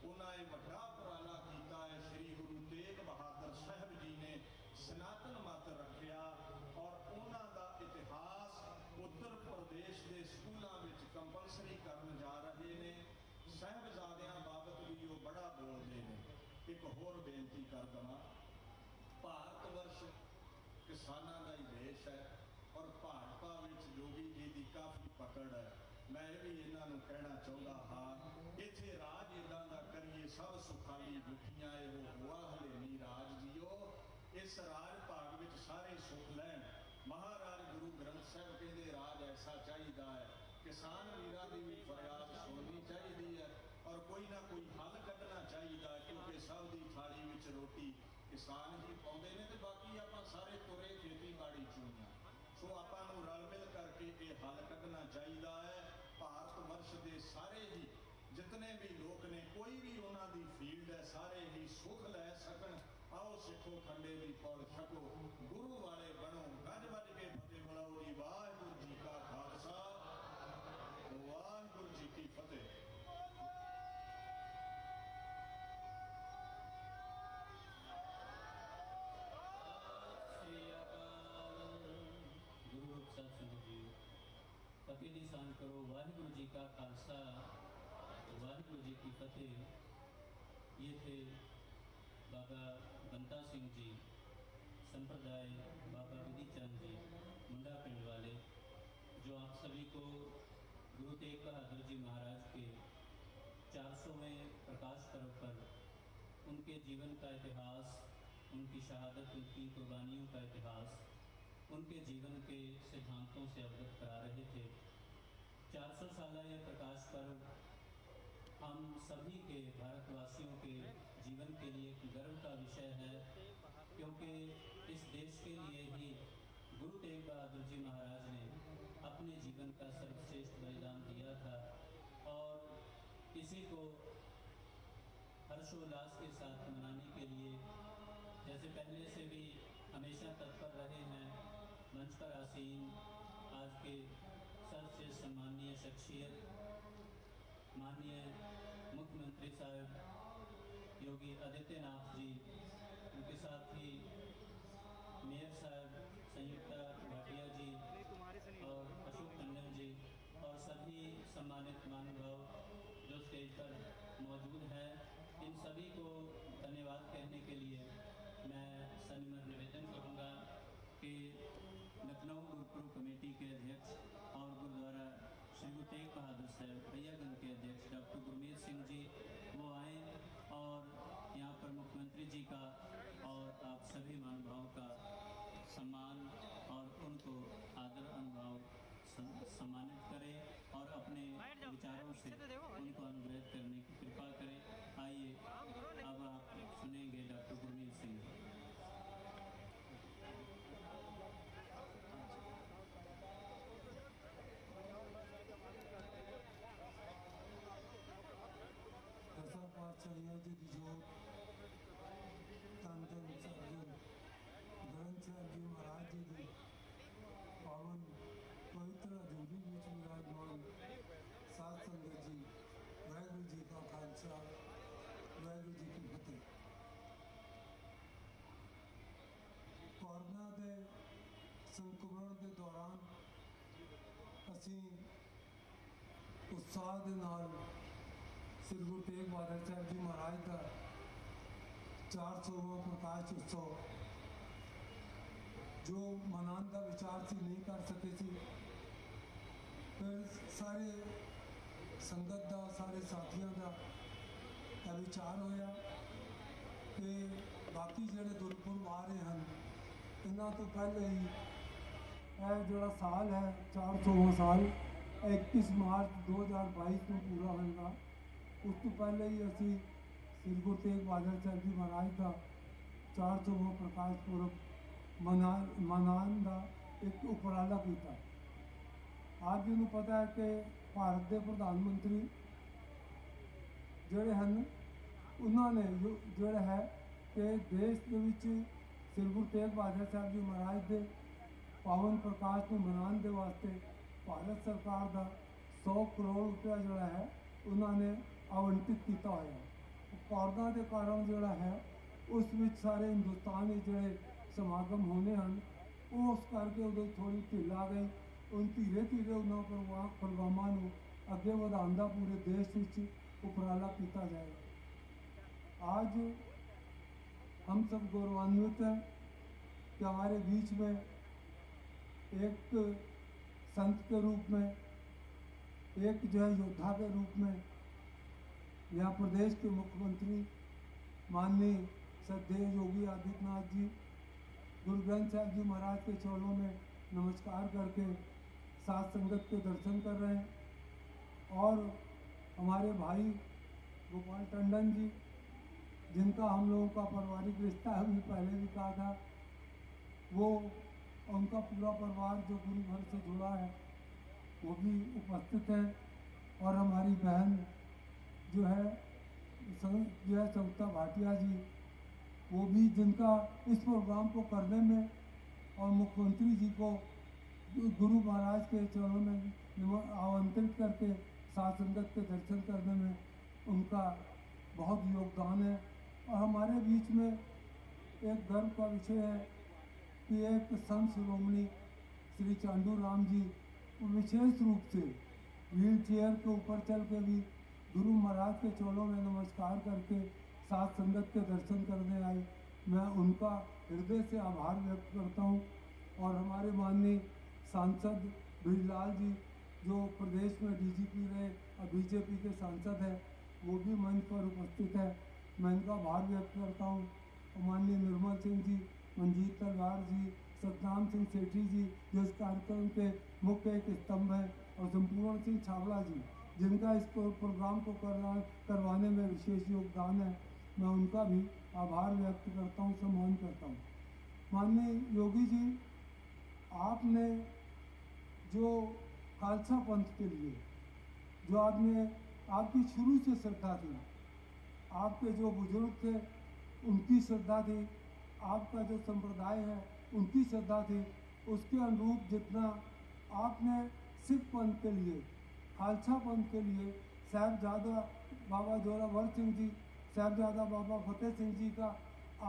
उन्होंने बड़ा उपराला किया है। श्री गुरु तेग बहादुर साहब जी ने सनातन मत रखा और उन्हों का इतिहास उत्तर प्रदेश के स्कूलों में कंपलसरी करन जा रहे हैं। साहबजादियां बाबत भी वो बड़ा बोलते हैं। एक होर बेनती कर देना, भारत वर्ष किसानों का ही देश है और भाजपा में जोगी जी की काफ़ी पकड़ है। मैं भी इन्हों कहना चाहता हाँ, इत्थे राज इदां दा करिए सब सुखाली दुखियां वो हुआ हले नहीं राज जियो। इस राज भाग में सारे सुख लैन। महाराज गुरु ग्रंथ साहब कहते राज ऐसा चाहिए है। किसान वीरां दी भी फरियाद सुननी चाहिए है और कोई ना कोई हल कढ़ना चाहिए, क्योंकि सब की थाली में रोटी किसान ही पाते हैं तो बाकी आप सारे तुरे खेतीबाड़ी चुनिया। सो आपां नूं रल मिल करके ये हल कढ़ना चाहिए है। भारत वर्ष के सारे ही जितने भी लोग ने, कोई भी उन्होंने फील्ड है, सारे ही सुख लै सकन। आओ सिखो खंडे की पौड़ छको, गुरु वाले बनो, गज बज के फतेह बुलाओ जी। वाहिगुरू जी का खालसा, वाहिगुरू जी की फतेह। गुरु रूप साध संगत जी, फतेह दी सांझ करो। वाहिगुरू जी का खालसा, वाहिगुरू जी की फतेह। ये थे बाबा बंता सिंह जी, संप्रदाय बाबा विधि चंद जी, मुंडा पिंड वाले, जो आप सभी को गुरु तेग बहादुर जी महाराज के 400वें प्रकाश पर्व पर उनके जीवन का इतिहास, उनकी शहादत, उनकी कुर्बानियों का इतिहास, उनके जीवन के सिद्धांतों से अवगत करा रहे थे। 400 साल यह प्रकाश पर्व हम सभी के, भारतवासियों के जीवन के लिए एक गर्व का विषय है, क्योंकि इस देश के लिए ही गुरु तेग बहादुर जी महाराज ने अपने जीवन का सर्वश्रेष्ठ बलिदान दिया था। और इसी को हर्षोल्लास के साथ मनाने के लिए, जैसे पहले से भी हमेशा तत्पर रहे हैं, मंच पर आसीन आज के सर्वश्रेष्ठ सम्माननीय शख्सियत माननीय मुख्यमंत्री साहब योगी आदित्यनाथ जी, उनके साथ ही मेयर साहब संयुक्ता भाटिया जी और अशोक टंडन जी और सभी सम्मानित महानुभाव जो स्टेज पर मौजूद हैं, इन सभी को धन्यवाद कहने के लिए मैं सनिमर निवेदन करूंगा कि लखनऊ गुरुपुरब कमेटी के अध्यक्ष और गुरुद्वारा श्री गुरु तेग बहादुर साहब भैयागंज के अध्यक्ष डॉक्टर गुरमीत सिंह जी वो आए और यहाँ पर मुख्यमंत्री जी का और आप सभी महानुभावों का सम्मान और उनको आदर अनुभाव सम्मानित करें और अपने विचारों से उनको अनुग्रहित करने की कृपा करें। आइए अब आप सुनेंगे डॉक्टर गुरमीत सिंह। दसा पातशाहियों की जोत धन धन सरजन ग्रंथ साहब जी महाराज जी की पावन पवित्र हजूरी में विराजमान साध संगत जी, वाहिगुरू जी का खालसा, वाहिगुरू जी की फतेह। कोरोना के संक्रमण के दौरान असी उत्साह के नाल श्री गुरु तेग बहादुर साहब जी महाराज का 400वां प्रकाश उत्सव जो मनाने का विचार से नहीं कर सके सी, फिर सारे संगत का, सारे साथियों का यह विचार होया कि बाकी जोड़े गुरपुरब आ रहे हैं इन्हों तो पहले ही यह जोड़ा साल है 400वां साल 21 मार्च 2022 को पूरा होगा। उस तो पहले ही असी श्री गुरु तेग बहादुर साहब जी महाराज का 400वां प्रकाश पुरब मनाने का एक उपराला किया। आप जी को पता है कि भारत के प्रधानमंत्री जोड़े हैं उन्होंने जोड़ा है कि देश के विच श्री गुरु तेग बहादुर साहब जी महाराज के पावन प्रकाश को मनाने के वास्ते भारत सरकार का 100 करोड़ रुपया जोड़ा है उन्होंने आवंटित किया हुआ है। कोरोना के कारण जोड़ा है उस विच सारे हिंदुस्तान में जोड़े समागम होने हैं वो उस करके उदों थोड़ी ढिल आ गई। उन धीरे धीरे उन्होंने प्रोग्रामों को अगे बढ़ाने का पूरे देश में उपराला किया जाएगा। आज हम सब गौरवान्वित हैं कि हमारे बीच में एक संत के रूप में, एक जो है योद्धा के रूप में यहाँ प्रदेश के मुख्यमंत्री माननीय श्रद्धेय योगी आदित्यनाथ जी गुरु ग्रंथ साहिब जी महाराज के चरणों में नमस्कार करके साथ संगत के दर्शन कर रहे हैं। और हमारे भाई गोपाल टंडन जी जिनका हम लोगों का पारिवारिक रिश्ता है, हमने पहले भी कहा था, वो उनका पूरा परिवार जो गुरु घर से जुड़ा है वो भी उपस्थित है। और हमारी बहन जो है सविता भाटिया जी वो भी, जिनका इस प्रोग्राम को करने में और मुख्यमंत्री जी को गुरु महाराज के चरणों में आमंत्रित करके साथ संगत के दर्शन करने में उनका बहुत योगदान है। और हमारे बीच में एक गर्व का विषय है कि एक संत शिरोमणि श्री चांडू राम जी विशेष रूप से व्हील चेयर के ऊपर चल के भी गुरु महाराज के चरणों में नमस्कार करके साथ संगत के दर्शन करने आए। मैं उनका हृदय से आभार व्यक्त करता हूँ। और हमारे माननीय सांसद ब्रिजलाल जी जो प्रदेश में डीजीपी रहे और बीजेपी के सांसद हैं वो भी मंच पर उपस्थित है, मैं इनका आभार व्यक्त करता हूँ। माननीय निर्मल सिंह जी, मंजीत तलवार जी, सतनाम सिंह सेठी जी जो इस कार्यक्रम के मुख्य एक स्तंभ हैं, और संपूर्ण सिंह छावड़ा जी जिनका इस प्रोग्राम को करवाने में विशेष योगदान है, मैं उनका भी आभार व्यक्त करता हूँ, सम्मान करता हूँ। माननीय योगी जी, आपने जो खालसा पंथ के लिए जो आपकी शुरू से श्रद्धा थी, आपके जो बुजुर्ग थे उनकी श्रद्धा थी, आपका जो संप्रदाय है उनकी श्रद्धा थी, उसके अनुरूप जितना आपने सिख पंथ के लिए, खालसा पंथ के लिए साहिबजादा बाबा जोरावर सिंह जी, साहिबजादा बाबा फतेह सिंह जी का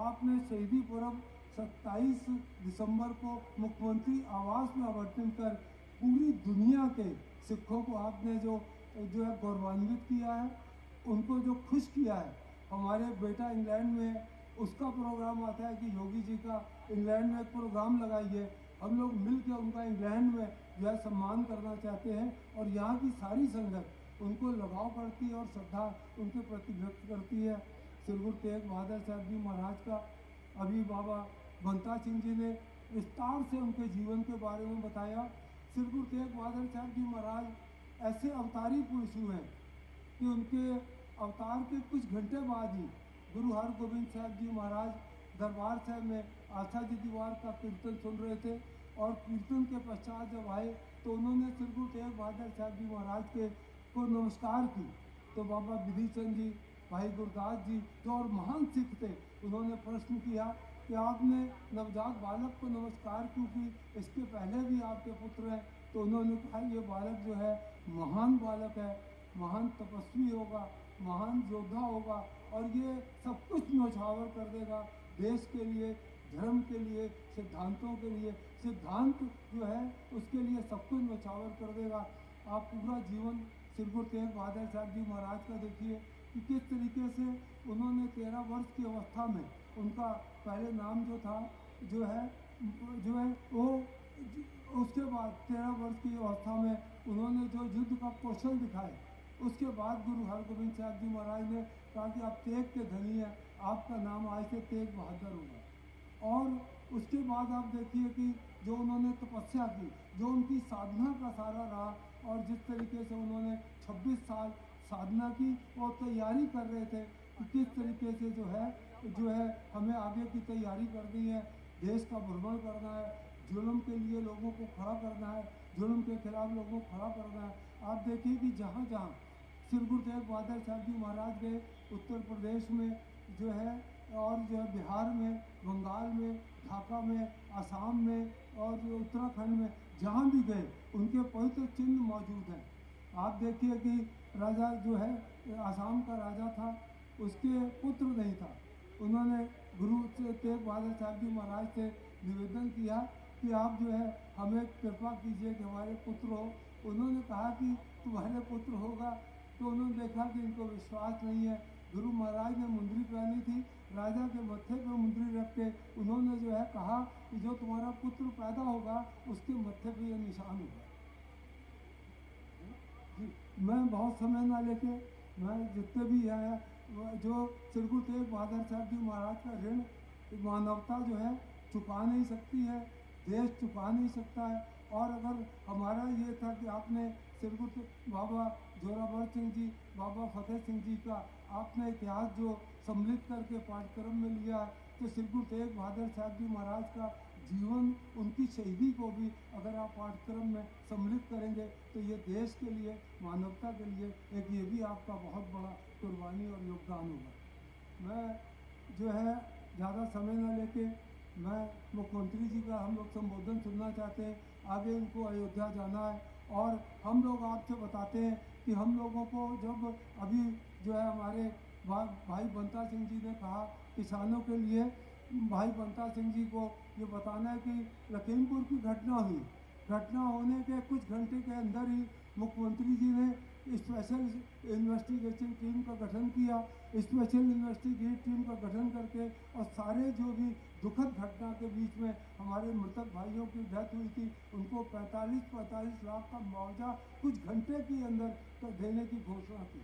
आपने शहीदी पर्व 27 दिसंबर को मुख्यमंत्री आवास में आवंटन कर पूरी दुनिया के सिखों को आपने जो है गौरवान्वित किया है, उनको जो खुश किया है। हमारे बेटा इंग्लैंड में उसका प्रोग्राम आता है कि योगी जी का इंग्लैंड में एक प्रोग्राम लगाइए, हम लोग मिल के उनका इंग्लैंड में जो है सम्मान करना चाहते हैं। और यहाँ की सारी संगत उनको लगाव करती है और श्रद्धा उनके प्रति व्यक्त करती है। श्री गुरु तेग बहादुर साहब जी महाराज का अभी बाबा बंता सिंह जी ने विस्तार से उनके जीवन के बारे में बताया। श्री गुरु तेग बहादुर साहब जी महाराज ऐसे अवतारी पुरुष हुए हैं कि उनके अवतार के कुछ घंटे बाद ही गुरु हरगोबिंद साहब जी महाराज दरबार साहब में आस्था जी दीवार का कीर्तन सुन रहे थे, और कीर्तन के पश्चात जब आए तो उन्होंने श्री गुरु तेग बहादुर साहब जी महाराज को नमस्कार की। तो बाबा विधि चंद जी, भाई गुरदास जी जो और महान सिख थे, उन्होंने प्रश्न किया कि आपने नवजात बालक को नमस्कार क्यों की, इसके पहले भी आपके पुत्र हैं। तो उन्होंने कहा ये बालक जो है महान बालक है, महान तपस्वी होगा, महान योद्धा होगा, और ये सब कुछ न्यौछावर कर देगा देश के लिए, धर्म के लिए, सिद्धांतों के लिए। सिद्धांत जो है उसके लिए सब कुछ न्यौछावर कर देगा। आप पूरा जीवन श्री गुरु तेग बहादुर साहब जी महाराज का देखिए कि किस तरीके से उन्होंने 13 वर्ष की अवस्था में, उनका पहले नाम जो था जो है वो, उसके बाद 13 वर्ष की अवस्था में उन्होंने जो युद्ध का कौशल दिखाया, उसके बाद गुरु हरगोबिंद साहब जी महाराज ने कहा कि आप तेग के धनी हैं, आपका नाम आज से तेग बहादुर होगा। और उसके बाद आप देखिए कि जो उन्होंने तपस्या की, जो उनकी साधना का सारा रहा, और जिस तरीके से उन्होंने 26 साल साधना की और तैयारी कर रहे थे कि किस तरीके से जो है हमें आगे की तैयारी करनी है, देश का भ्रमण करना है, जुल्म के लिए लोगों को खड़ा करना है, जुल्म के खिलाफ लोगों को खड़ा करना है। आप देखिए कि जहाँ जहाँ श्री गुरु तेग बहादुर साहब जी महाराज गए, उत्तर प्रदेश में जो है, और जो है बिहार में, बंगाल में, ढाका में, आसाम में, और जो उत्तराखंड में जहाँ भी गए उनके पवित्र चिन्ह मौजूद हैं। आप देखिए कि राजा जो है आसाम का राजा था उसके पुत्र नहीं था। उन्होंने गुरु तेग बहादुर साहब जी महाराज से निवेदन किया कि आप जो है हमें कृपा कीजिए कि हमारे पुत्र हो। उन्होंने कहा कि तुम्हारे पुत्र होगा। तो उन्होंने देखा कि इनको विश्वास नहीं है। गुरु महाराज ने मुंदरी पहनी थी, राजा के मत्थे पे मुंदरी रख के उन्होंने जो है कहा कि जो तुम्हारा पुत्र पैदा होगा उसके मत्थे पे ये निशान होगा। मैं बहुत समय ना लेके मैं जितने भी है जो श्री गुरु तेग बहादुर साहब जी महाराज का ऋण मानवता जो है चुका नहीं सकती है, देश चुका नहीं सकता है। और अगर हमारा ये था कि आपने श्री गुरु बाबा जोरावर सिंह जी, बाबा फतेह सिंह जी का आपने इतिहास जो सम्मिलित करके पाठ्यक्रम में लिया, तो श्री गुरु तेग बहादुर साहब जी महाराज का जीवन, उनकी शहीदी को भी अगर आप पाठ्यक्रम में सम्मिलित करेंगे तो ये देश के लिए, मानवता के लिए एक ये भी आपका बहुत बड़ा कुर्बानी और योगदान होगा। मैं जो है ज़्यादा समय न लेके मैं मुख्यमंत्री जी का हम लोग संबोधन सुनना चाहते हैं। आगे उनको अयोध्या जाना है और हम लोग आपसे बताते हैं कि हम लोगों को जब अभी जो है हमारे भाई बंता सिंह जी ने कहा किसानों के लिए, भाई बंता सिंह जी को ये बताना है कि लखीमपुर की घटना हुई, घटना होने के कुछ घंटे के अंदर ही मुख्यमंत्री जी ने स्पेशल इन्वेस्टिगेशन टीम का गठन किया। स्पेशल इन्वेस्टिगेशन टीम का गठन करके और सारे जो भी दुखद घटना के बीच में हमारे मृतक भाइयों की डेथ हुई थी, उनको 45 लाख का मुआवजा कुछ घंटे के अंदर तो देने की घोषणा की।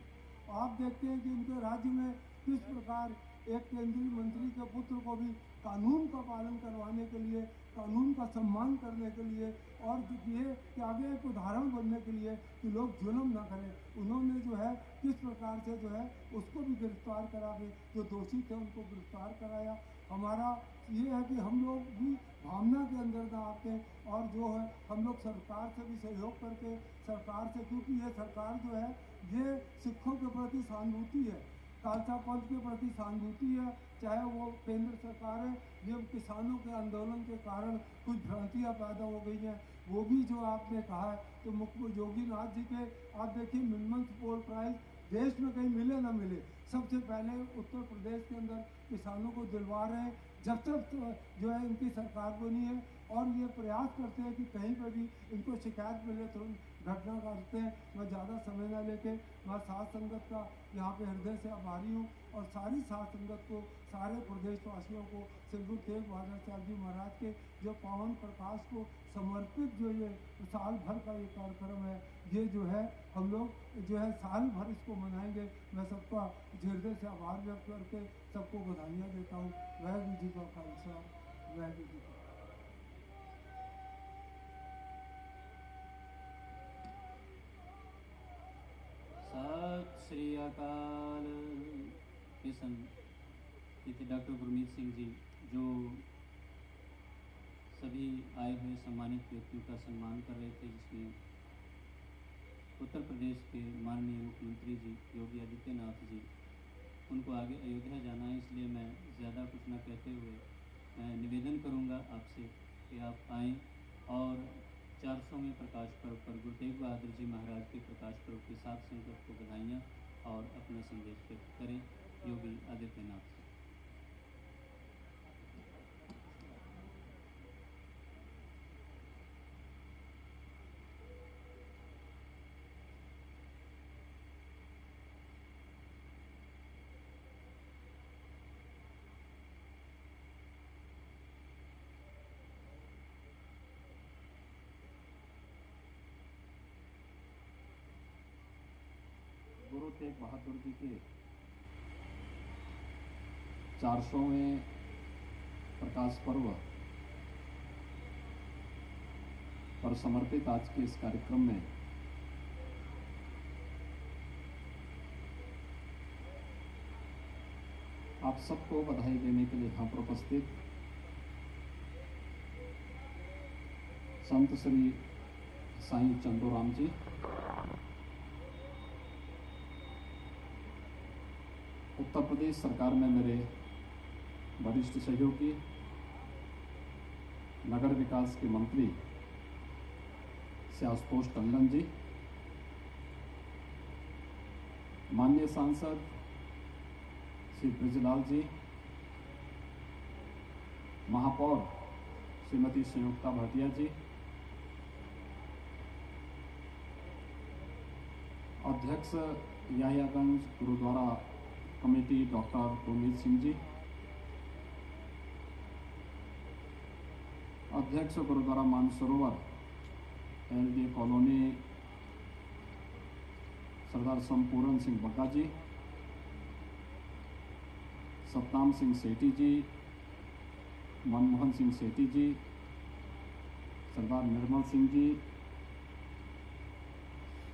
आप देखते हैं कि उनके राज्य में किस प्रकार एक केंद्रीय मंत्री के पुत्र को भी कानून का पालन करवाने के लिए, कानून का सम्मान करने के लिए और ये कि आगे एक उदाहरण बनने के लिए कि लोग जुल्म ना करें, उन्होंने जो है किस प्रकार से जो है उसको भी गिरफ्तार करा के जो दोषी थे उनको गिरफ्तार कराया। हमारा ये है कि हम लोग भी भावना के अंदर ना आते और जो है हम लोग सरकार से भी सहयोग करके सरकार से, क्योंकि ये सरकार जो है ये सिखों के प्रति सहानुभूति है, खालसा पंथ के प्रति सहानुभूति है, चाहे वो केंद्र सरकार है। ये किसानों के आंदोलन के कारण कुछ भ्रांतियाँ पैदा हो गई हैं, वो भी जो आपने कहा है। तो मुख्य योगीनाथ जी के आप देखिए मिनिमम पोल प्राइस देश में कहीं मिले ना मिले, सबसे पहले उत्तर प्रदेश के अंदर किसानों को दिलवा रहे हैं जब तक जो है इनकी सरकार बनी है। और ये प्रयास करते हैं कि कहीं पर भी इनको शिकायत मिले तुरंत घटना करते हैं। मैं ज़्यादा समय ना लेके मैं साध संगत का यहाँ पे हृदय से आभारी हूँ और सारी साध संगत को, सारे प्रदेशवासियों को श्री गुरु तेग बहादुर साहब जी महाराज के जो पावन प्रकाश को समर्पित जो ये साल भर का ये कार्यक्रम है, ये जो है हम लोग जो है साल भर इसको मनाएंगे। मैं सबका हृदय से आभार व्यक्त करके सबको बधाइयाँ देता हूँ। वाहेगुरू जी का खालसा, वाहेगुरू जी का। सत श्री अकाल। किशन डॉक्टर गुरमीत सिंह जी जो सभी आए हुए सम्मानित व्यक्तियों का सम्मान कर रहे थे, जिसमें उत्तर प्रदेश के माननीय मुख्यमंत्री जी योगी आदित्यनाथ जी, उनको आगे अयोध्या जाना है, इसलिए मैं ज़्यादा कुछ न कहते हुए मैं निवेदन करूंगा आपसे कि आप आएँ और 400वें प्रकाश पर्व पर गुरु तेग बहादुर जी महाराज के प्रकाश पर्व के साथ संगत को बधाइयाँ और अपना संदेश व्यक्त करें। योगी आदित्यनाथ जी। गुरु तेग बहादुर जी के 400वें प्रकाश पर्व पर समर्पित आज के इस कार्यक्रम में आप सबको बधाई देने के लिए यहाँ पर उपस्थित संत श्री साईं चंदोराम जी, उत्तर प्रदेश सरकार में मेरे वरिष्ठ सहयोगी, नगर विकास के मंत्री श्री आशुतोष टंडन जी, माननीय सांसद श्री ब्रजलाल जी, महापौर श्रीमती संयुक्ता भाटिया जी, अध्यक्ष याहियागंज गुरुद्वारा कमेटी डॉक्टर गुरमीत सिंह जी, अध्यक्ष गुरुद्वारा मानसरोवर एलडी कॉलोनी सरदार संपूर्ण सिंह बग्गा जी, सतनाम सिंह सेठी जी, मनमोहन सिंह सेठी जी, सरदार निर्मल सिंह जी,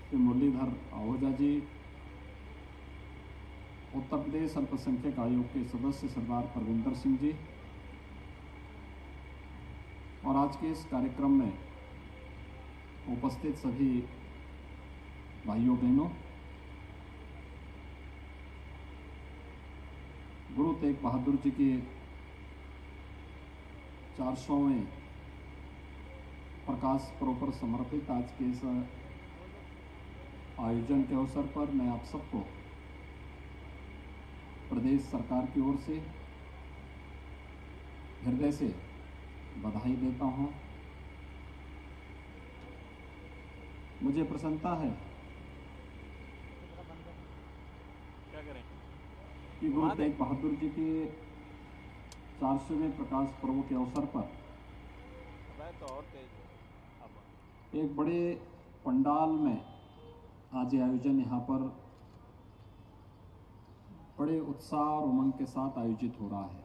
श्री मुरलीधर आहूजा जी, उत्तर प्रदेश अल्पसंख्यक आयोग के सदस्य सरदार परविंदर सिंह जी, और आज के इस कार्यक्रम में उपस्थित सभी भाइयों बहनों, गुरु तेग बहादुर जी के 400वें प्रकाश पर्व पर समर्पित आज के इस आयोजन के अवसर पर मैं आप सबको प्रदेश सरकार की ओर से हृदय से बधाई देता हूं। मुझे प्रसन्नता है कि गुरु तेग बहादुर जी के 400वें प्रकाश पर्व के अवसर पर एक बड़े पंडाल में आज ये आयोजन यहाँ पर बड़े उत्साह और उमंग के साथ आयोजित हो रहा है।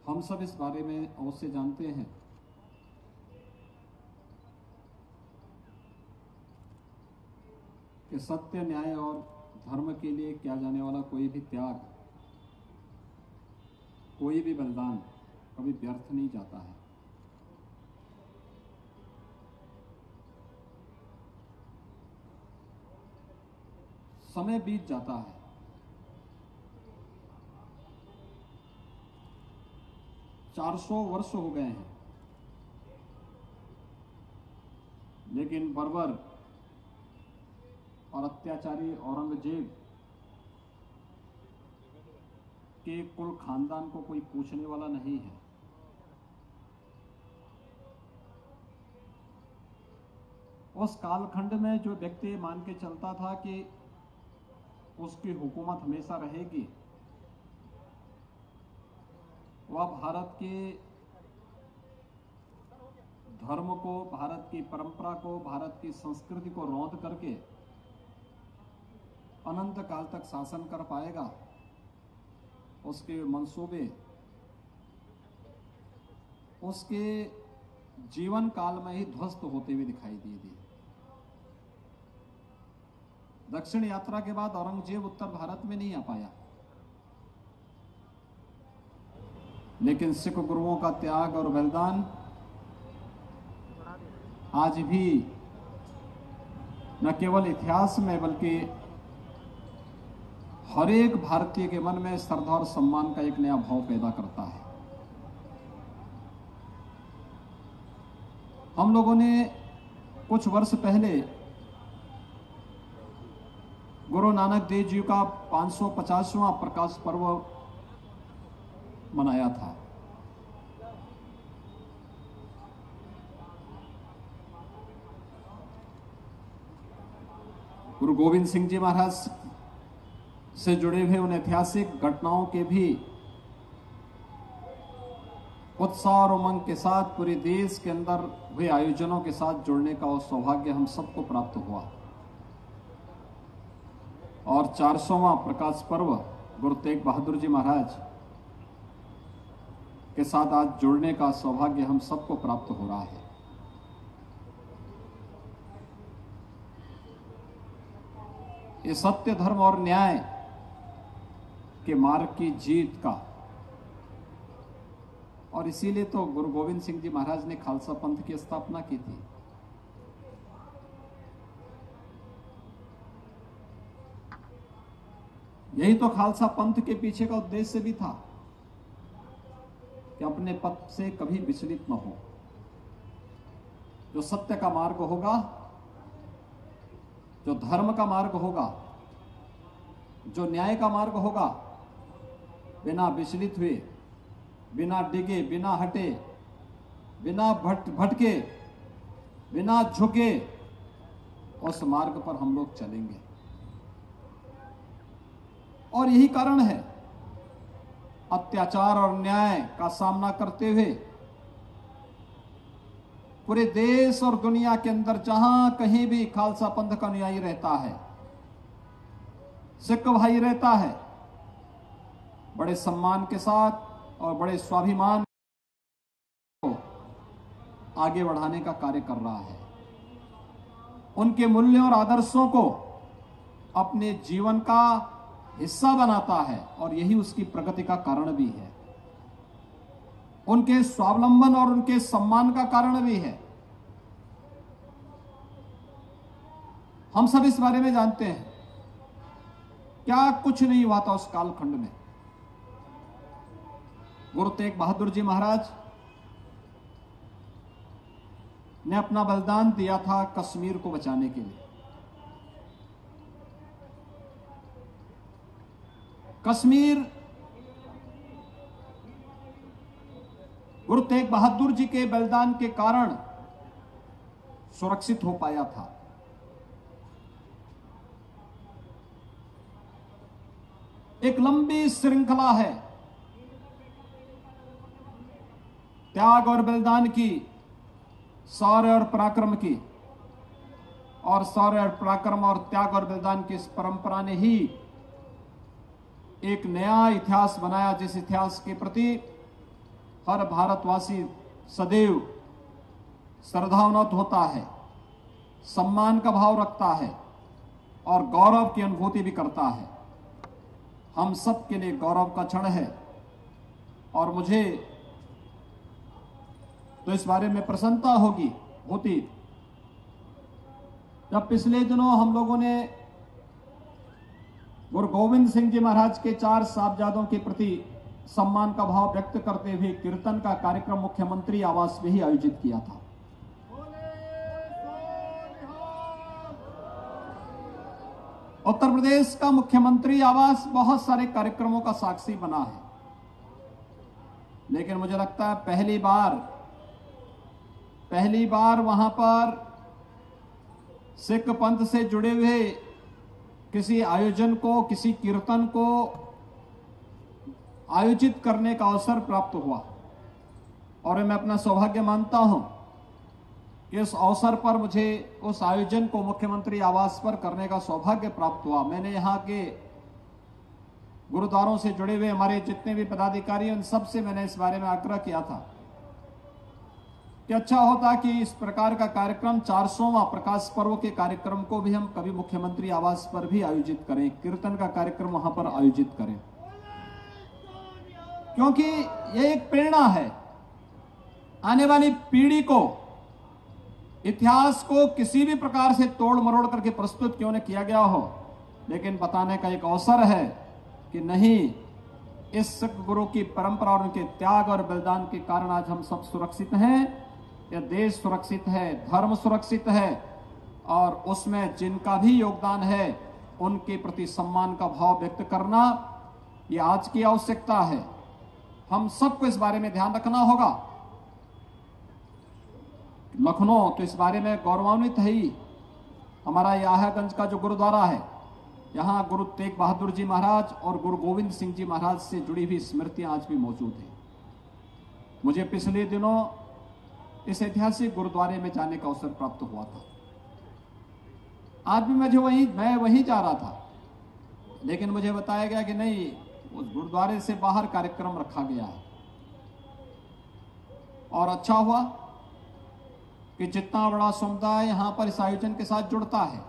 हम सब इस बारे में अवश्य जानते हैं कि सत्य, न्याय और धर्म के लिए किया जाने वाला कोई भी त्याग, कोई भी बलिदान कभी व्यर्थ नहीं जाता है। समय बीत जाता है, चार 400 वर्ष हो गए हैं, लेकिन बर्बर और अत्याचारी औरंगजेब के कुल खानदान को कोई पूछने वाला नहीं है। उस कालखंड में जो व्यक्ति मान के चलता था कि उसकी हुकूमत हमेशा रहेगी, वह भारत के धर्म को, भारत की परंपरा को, भारत की संस्कृति को रौंद करके अनंत काल तक शासन कर पाएगा, उसके मंसूबे उसके जीवन काल में ही ध्वस्त होते हुए दिखाई दिए। दक्षिण यात्रा के बाद औरंगजेब उत्तर भारत में नहीं आ पाया, लेकिन सिख गुरुओं का त्याग और बलिदान आज भी न केवल इतिहास में बल्कि हर एक भारतीय के मन में श्रद्धा और सम्मान का एक नया भाव पैदा करता है। हम लोगों ने कुछ वर्ष पहले गुरु नानक देव जी का 550वां प्रकाश पर्व मनाया था। गुरु गोविंद सिंह जी महाराज से जुड़े हुए उन ऐतिहासिक घटनाओं के भी उत्साह और उमंग के साथ पूरे देश के अंदर हुए आयोजनों के साथ जुड़ने का सौभाग्य हम सबको प्राप्त हुआ, और 400वां प्रकाश पर्व गुरु तेग बहादुर जी महाराज के साथ आज जुड़ने का सौभाग्य हम सबको प्राप्त हो रहा है। ये सत्य, धर्म और न्याय के मार्ग की जीत का, और इसीलिए तो गुरु गोविंद सिंह जी महाराज ने खालसा पंथ की स्थापना की थी। यही तो खालसा पंथ के पीछे का उद्देश्य भी था कि अपने पथ से कभी विचलित न हो। जो सत्य का मार्ग होगा, जो धर्म का मार्ग होगा, जो न्याय का मार्ग होगा, बिना विचलित हुए, बिना डिगे, बिना हटे, बिना भटके, बिना झुके, उस मार्ग पर हम लोग चलेंगे। और यही कारण है अत्याचार और न्याय का सामना करते हुए पूरे देश और दुनिया के अंदर जहां कहीं भी खालसा पंथ का अनुयायी रहता है, सिख भाई रहता है, बड़े सम्मान के साथ और बड़े स्वाभिमान को आगे बढ़ाने का कार्य कर रहा है। उनके मूल्यों और आदर्शों को अपने जीवन का हिस्सा बनाता है और यही उसकी प्रगति का कारण भी है, उनके स्वावलंबन और उनके सम्मान का कारण भी है। हम सब इस बारे में जानते हैं, क्या कुछ नहीं हुआ था उस कालखंड में। गुरु तेग बहादुर जी महाराज ने अपना बलिदान दिया था कश्मीर को बचाने के लिए। कश्मीर गुरु तेग बहादुर जी के बलिदान के कारण सुरक्षित हो पाया था। एक लंबी श्रृंखला है त्याग और बलिदान की, शौर्य और पराक्रम की, और शौर्य और पराक्रम और त्याग और बलिदान की इस परंपरा ने ही एक नया इतिहास बनाया, जिस इतिहास के प्रति हर भारतवासी सदैव श्रद्धान्वित होता है, सम्मान का भाव रखता है और गौरव की अनुभूति भी करता है। हम सब के लिए गौरव का क्षण है और मुझे तो इस बारे में प्रसन्नता होती जब पिछले दिनों हम लोगों ने गुरु गोविंद सिंह जी महाराज के 4 साहबजादों के प्रति सम्मान का भाव व्यक्त करते हुए कीर्तन का कार्यक्रम मुख्यमंत्री आवास में ही आयोजित किया था। उत्तर प्रदेश का मुख्यमंत्री आवास बहुत सारे कार्यक्रमों का साक्षी बना है, लेकिन मुझे लगता है पहली बार वहां पर सिख पंथ से जुड़े हुए किसी आयोजन को, किसी कीर्तन को आयोजित करने का अवसर प्राप्त हुआ। और मैं अपना सौभाग्य मानता हूं कि इस अवसर पर मुझे उस आयोजन को मुख्यमंत्री आवास पर करने का सौभाग्य प्राप्त हुआ। मैंने यहां के गुरुद्वारों से जुड़े हुए हमारे जितने भी पदाधिकारी, उन सब से मैंने इस बारे में आग्रह किया था कि अच्छा होता कि इस प्रकार का कार्यक्रम 400वां प्रकाश पर्व के कार्यक्रम को भी हम कभी मुख्यमंत्री आवास पर भी आयोजित करें, कीर्तन का कार्यक्रम वहां पर आयोजित करें, क्योंकि यह एक प्रेरणा है आने वाली पीढ़ी को, इतिहास को किसी भी प्रकार से तोड़ मरोड़ करके प्रस्तुत क्यों न किया गया हो, लेकिन बताने का एक अवसर है कि नहीं, इस सिख गुरु की परंपरा और उनके त्याग और बलिदान के कारण आज हम सब सुरक्षित हैं, यह देश सुरक्षित है, धर्म सुरक्षित है, और उसमें जिनका भी योगदान है उनके प्रति सम्मान का भाव व्यक्त करना यह आज की आवश्यकता है। हम सबको इस बारे में ध्यान रखना होगा। लखनऊ तो इस बारे में गौरवान्वित है ही। हमारा याहागंज का जो गुरुद्वारा है, यहाँ गुरु तेग बहादुर जी महाराज और गुरु गोविंद सिंह जी महाराज से जुड़ी हुई स्मृतियां आज भी मौजूद हैं। मुझे पिछले दिनों इस ऐतिहासिक गुरुद्वारे में जाने का अवसर प्राप्त हुआ था। आज भी मैं वहीं जा रहा था, लेकिन मुझे बताया गया कि नहीं, उस गुरुद्वारे से बाहर कार्यक्रम रखा गया है। और अच्छा हुआ कि जितना बड़ा समुदाय यहां पर इस आयोजन के साथ जुड़ता है,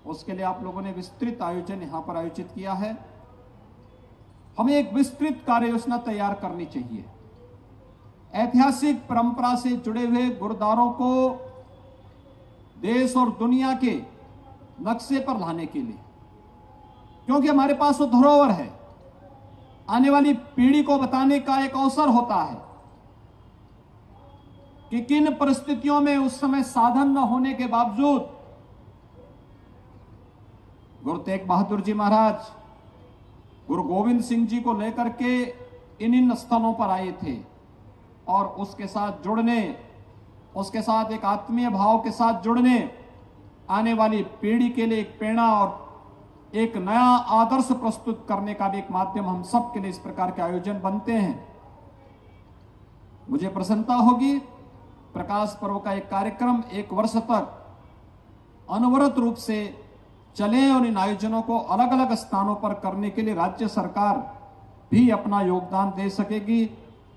उसके लिए आप लोगों ने विस्तृत आयोजन यहां पर आयोजित किया है। हमें एक विस्तृत कार्य योजना तैयार करनी चाहिए, ऐतिहासिक परंपरा से जुड़े हुए गुरुद्वारों को देश और दुनिया के नक्शे पर लाने के लिए, क्योंकि हमारे पास वो धरोहर है। आने वाली पीढ़ी को बताने का एक अवसर होता है कि किन परिस्थितियों में उस समय साधन न होने के बावजूद गुरु तेग बहादुर जी महाराज गुरु गोविंद सिंह जी को लेकर के इन स्थलों पर आए थे और उसके साथ जुड़ने, उसके साथ एक आत्मीय भाव के साथ जुड़ने, आने वाली पीढ़ी के लिए एक प्रेरणा और एक नया आदर्श प्रस्तुत करने का भी एक माध्यम हम सब के लिए इस प्रकार के आयोजन बनते हैं। मुझे प्रसन्नता होगी प्रकाश पर्व का एक कार्यक्रम 1 वर्ष तक अनवरत रूप से चले और इन आयोजनों को अलग अलग स्थानों पर करने के लिए राज्य सरकार भी अपना योगदान दे सकेगी।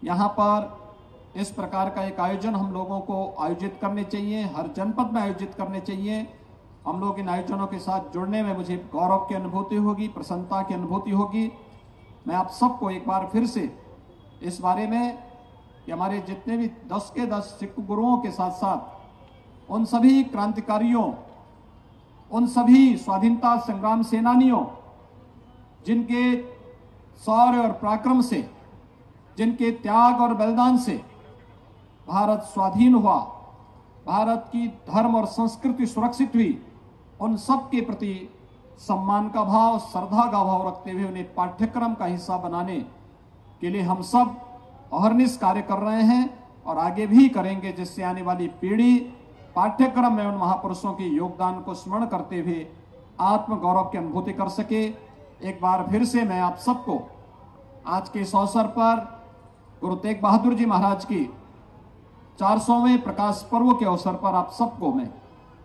यहाँ पर इस प्रकार का एक आयोजन हम लोगों को आयोजित करने चाहिए, हर जनपद में आयोजित करने चाहिए। हम लोग इन आयोजनों के साथ जुड़ने में मुझे गौरव की अनुभूति होगी, प्रसन्नता की अनुभूति होगी। मैं आप सबको एक बार फिर से इस बारे में कि हमारे जितने भी 10 के 10 सिख गुरुओं के साथ साथ उन सभी क्रांतिकारियों, उन सभी स्वाधीनता संग्राम सेनानियों जिनके शौर्य और पराक्रम से, जिनके त्याग और बलिदान से भारत स्वाधीन हुआ, भारत की धर्म और संस्कृति सुरक्षित हुई, उन सब के प्रति सम्मान का भाव, श्रद्धा का भाव रखते हुए उन्हें पाठ्यक्रम का हिस्सा बनाने के लिए हम सब अहर्निश कार्य कर रहे हैं और आगे भी करेंगे, जिससे आने वाली पीढ़ी पाठ्यक्रम में उन महापुरुषों के योगदान को स्मरण करते हुए आत्म गौरव की अनुभूति कर सके। एक बार फिर से मैं आप सबको आज के इस अवसर पर गुरु तेग बहादुर जी महाराज की 400वें प्रकाश पर्व के अवसर पर आप सबको मैं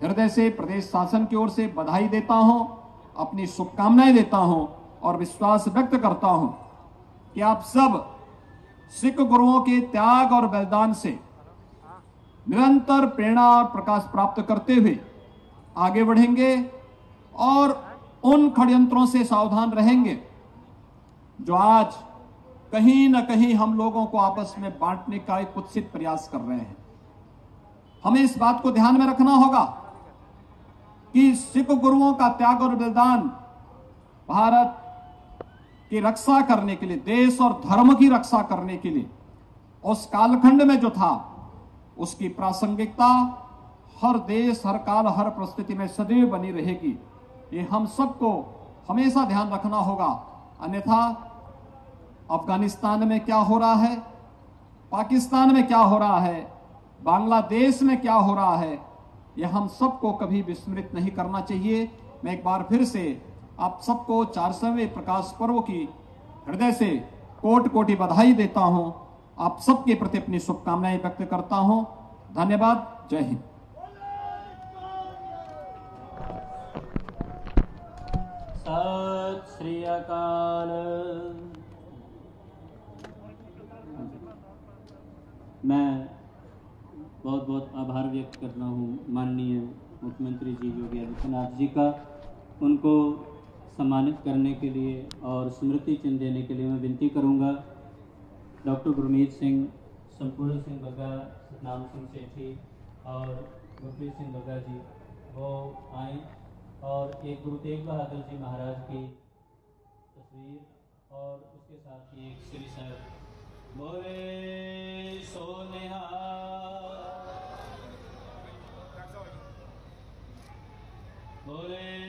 हृदय से प्रदेश शासन की ओर से बधाई देता हूं, अपनी शुभकामनाएं देता हूं और विश्वास व्यक्त करता हूं कि आप सब सिख गुरुओं के त्याग और बलिदान से निरंतर प्रेरणा और प्रकाश प्राप्त करते हुए आगे बढ़ेंगे और उन षड्यंत्रों से सावधान रहेंगे जो आज कहीं न कहीं हम लोगों को आपस में बांटने का एक कुत्सित प्रयास कर रहे हैं। हमें इस बात को ध्यान में रखना होगा कि सिख गुरुओं का त्याग और बलिदान भारत की रक्षा करने के लिए, देश और धर्म की रक्षा करने के लिए उस कालखंड में जो था, उसकी प्रासंगिकता हर देश, हर काल, हर परिस्थिति में सदैव बनी रहेगी। ये हम सबको हमेशा ध्यान रखना होगा। अन्यथा अफगानिस्तान में क्या हो रहा है, पाकिस्तान में क्या हो रहा है, बांग्लादेश में क्या हो रहा है, यह हम सबको कभी विस्मृत नहीं करना चाहिए। मैं एक बार फिर से आप सबको 400वें प्रकाश पर्व की हृदय से कोटि कोटि बधाई देता हूं। आप सबके प्रति अपनी शुभकामनाएं व्यक्त करता हूं। धन्यवाद। जय हिंद। सत श्री अकाल। मैं बहुत बहुत आभार व्यक्त करता हूँ माननीय मुख्यमंत्री जी योगी आदित्यनाथ जी का। उनको सम्मानित करने के लिए और स्मृति चिन्ह देने के लिए मैं विनती करूँगा डॉक्टर गुरमीत सिंह, संपूर्ण सिंह बग्गा, सतनाम सिंह सेठी और गुरप्रीत सिंह बग्गा जी वो आए और एक गुरु तेग बहादुर जी महाराज की तस्वीर और उसके साथ ही एक श्री साहब बोले सोनेहा बोले